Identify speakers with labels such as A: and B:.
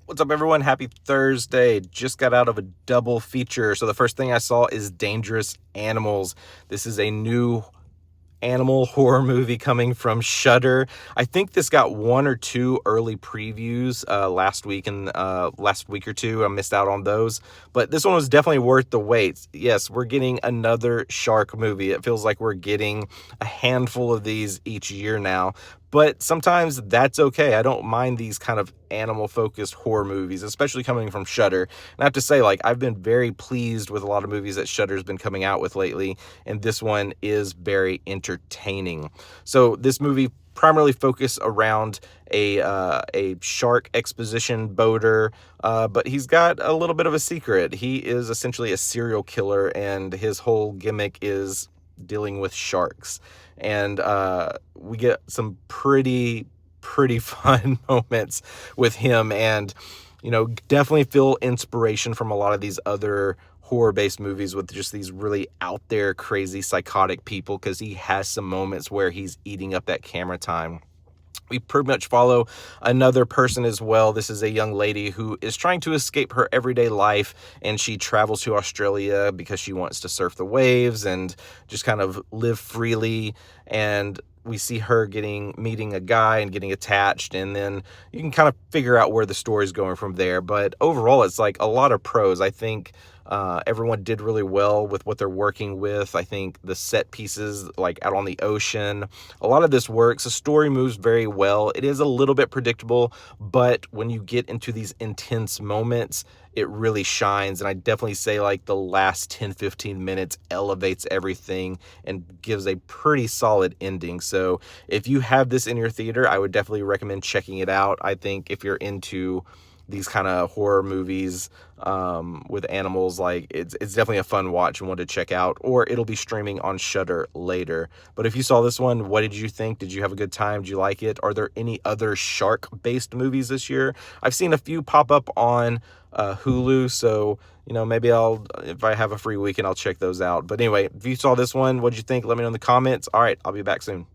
A: What's up, everyone? Happy Thursday. Just got out of a double feature. So the first thing I saw is Dangerous Animals. This is a new animal horror movie coming from Shudder. I think this got one or two early previews last week and last week or two. I missed out on those, but this one was definitely worth the wait. Yes, we're getting another shark movie. It feels like we're getting a handful of these each year now, but sometimes that's okay. I don't mind these kind of animal-focused horror movies, especially coming from Shudder. And I have to say, like, I've been very pleased with a lot of movies that Shudder's been coming out with lately, and this one is very entertaining. So this movie primarily focused around a shark exposition boater, but he's got a little bit of a secret. He is essentially a serial killer, and his whole gimmick is dealing with sharks. And we get some pretty fun moments with him, and definitely feel inspiration from a lot of these other horror-based movies with just these really out there crazy psychotic people, because he has some moments where he's eating up that camera time. We pretty much follow another person as well. This is a young lady who is trying to escape her everyday life, and she travels to Australia because she wants to surf the waves and just kind of live freely. And we see her meeting a guy and getting attached, and then you can kind of figure out where the story's going from there. But overall, it's like a lot of pros. I think everyone did really well with what they're working with. I think the set pieces, like out on the ocean, a lot of this works. The story moves very well. It is a little bit predictable, but when you get into these intense moments, it really shines. And I definitely say like the last 10-15 minutes elevates everything and gives a pretty solid ending. So if you have this in your theater, I would definitely recommend checking it out. I think if you're into these kind of horror movies with animals, like it's definitely a fun watch and one to check out, or it'll be streaming on Shudder later. But if you saw this one, what did you think? Did you have a good time? Did you like it? Are there any other shark based movies this year? I've seen a few pop up on Hulu, so maybe if I have a free weekend, I'll check those out. But anyway, if you saw this one, what did you think? Let me know in the comments. All right, I'll be back soon.